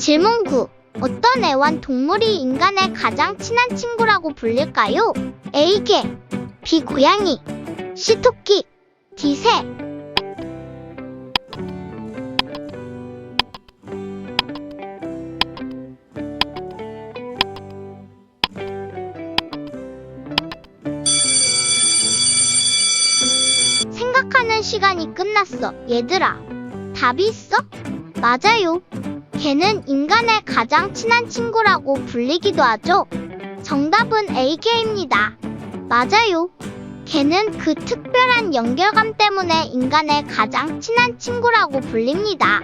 질문 9. 어떤 애완동물이 인간의 가장 친한 친구라고 불릴까요? A. 개, B. 고양이, C. 토끼, D. 새. 생각하는 시간이 끝났어. 얘들아, 답이 있어? 맞아요. 개는 인간의 가장 친한 친구라고 불리기도 하죠. 정답은 A. 개입니다. 맞아요. 개는 그 특별한 연결감 때문에 인간의 가장 친한 친구라고 불립니다.